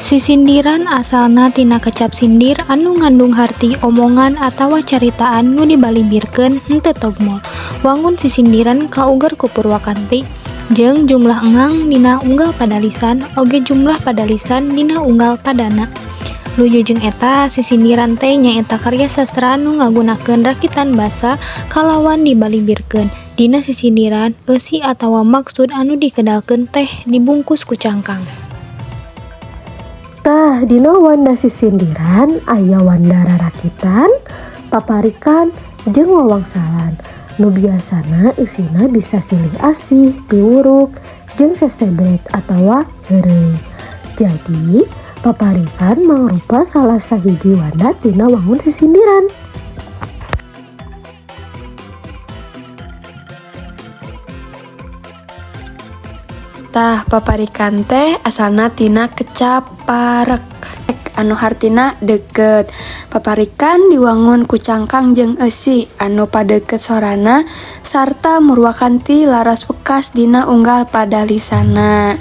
Sisindiran asalna tina kecap sindir anu ngandung harti omongan atawa caritaan nu dibalimbirkeun henteu togmol. Wangun sisindiran kauger ku Purwakanti jeung jumlah engang dina unggal padalisan oge jumlah padalisan dina unggal padana. Luju jeung eta sisindiran teh nyaeta karya sastra anu ngagunakeun rakitan basa kalawan dibalimbirkeun. Dina sisindiran eusi atawa maksud anu dikedalkeun teh dibungkus ku cangkang. Tah dina wanda sisindiran aya wanda rarakitan, paparikan, jeung wawangsalan. Nu biasana eusina bisa silih asih, piwuruk, jeung sesebrek atawa heureuy. Jadi, paparikan mangrupa salah sahiji wanda tina wangun sisindiran. Tah paparikan teh asalna tina kecap parek anu hartina deket. Paparikan diwangun ku cangkang jeung eusi anu padeukeut sorana sarta Murwakanti laras wekas dina unggal padalisana.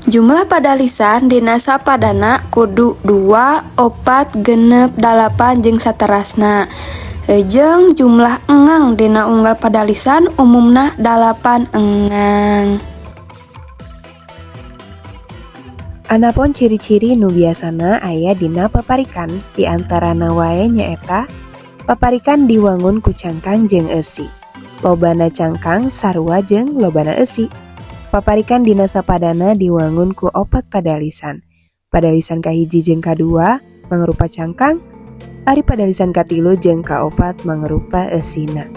Jumlah padalisan dina sapadana kudu 2, 4, 6, 8 jeung saterasna. Jeung jumlah engang dina unggal padalisan umumna 8 engang. Anapun ciri-ciri nu biasana aya dina paparikan diantarana wae nyaeta paparikan diwangun ku cangkang jeung eusi. Lobana cangkang sarua jeung lobana eusi. Paparikan dina sapadana diwangun ku 4 padalisan. Padalisan kahiji jeung kadua mangrupa cangkang, ari padalisan katilu jeung kaopat mangrupa eusina.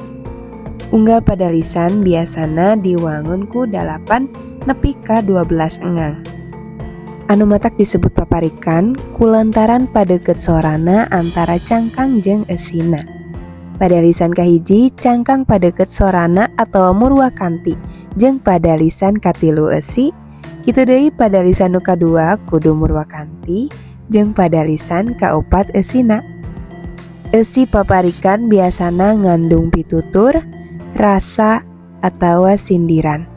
Unggal padalisan biasana diwangun ku 8 nepi ka 12 engang. Anu matak disebut paparikan kulantaran padeukeut sorana antara cangkang jeung eusina. Padalisan kahiji cangkang padeukeut sorana atawa Murwakanti jeung padalisan katilu eusi. Kitu deui padalisan nu kadua kudu Murwakanti jeung padalisan kaopat eusina. Eusi paparikan biasana ngandung pitutur, rasa, atawa sindiran.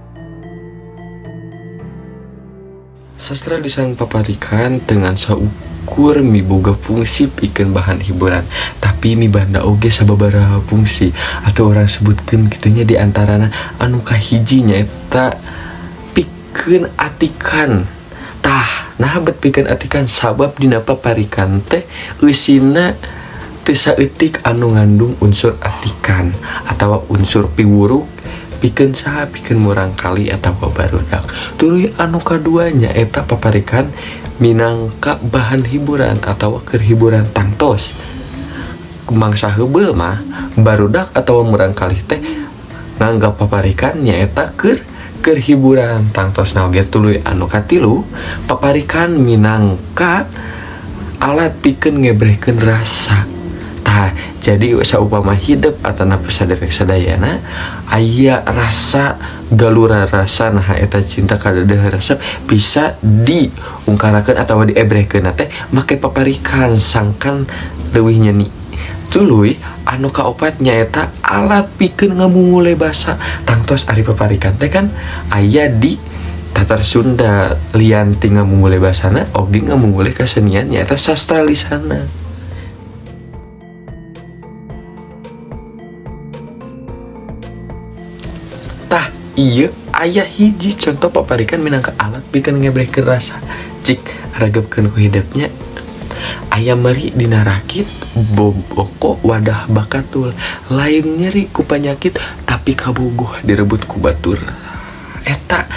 Sastra lisan paparikan dengan saukur miboga fungsi pikeun bahan hiburan, tapi mibanda oge sababaraha fungsi atau orang sebutkeun kitunya diantarana anu kahiji nyaeta pikeun atikan. Tah nah bet pikeun atikan sabab dina paparikan teh eusina teu saeutik anu ngandung unsur atikan atawa unsur piwuruk pikeun saha pikeun murangkali atawa barudak. Tuluy anu kaduanya eta paparikan minangka bahan hiburan atawa keur hiburan tangtos. Mangsa heubeul mah barudak atawa murangkali teh nganggap paparikan nyaeta keur hiburan tangtos. Oge tuluy anu katilu paparikan minangka alat pikeun ngebrehkeun rasa. Tah jadi saupama hidup atana saderek sadayana aya rasa galura rasa nah eta cinta kadeuh rasa bisa diungkarakeun atawa diebrehkeun teh make paparikan sangkan leuwih nyeni. Tuluy anu kaopat nyaeta alat pikeun ngamumule basa. Tangtos ari paparikan teh kan aya di Tatar Sunda lian ti ngamumule basana oge ngamumule kasenian nyaeta sastra lisanna. Tah iya aya hiji contoh paparikan minangka alat pikeun ngebrehkeun rasa cik ragebkeun ku hidupnya. Aya meri dina rakit boboko wadah bakatul, lain nyeri ku panyakit tapi kabogoh direbut ku batur. Eta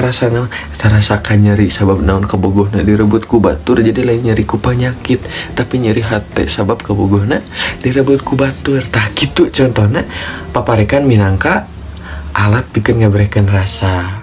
rasana eta rasa kanyeri sabab naon kabogohna direbut ku batur, jadi lain nyeri ku panyakit tapi nyeri hate sabab kabogohna direbut ku batur. Tah kitu contohna paparikan minangka alat pikeun ngabrehkeun rasa.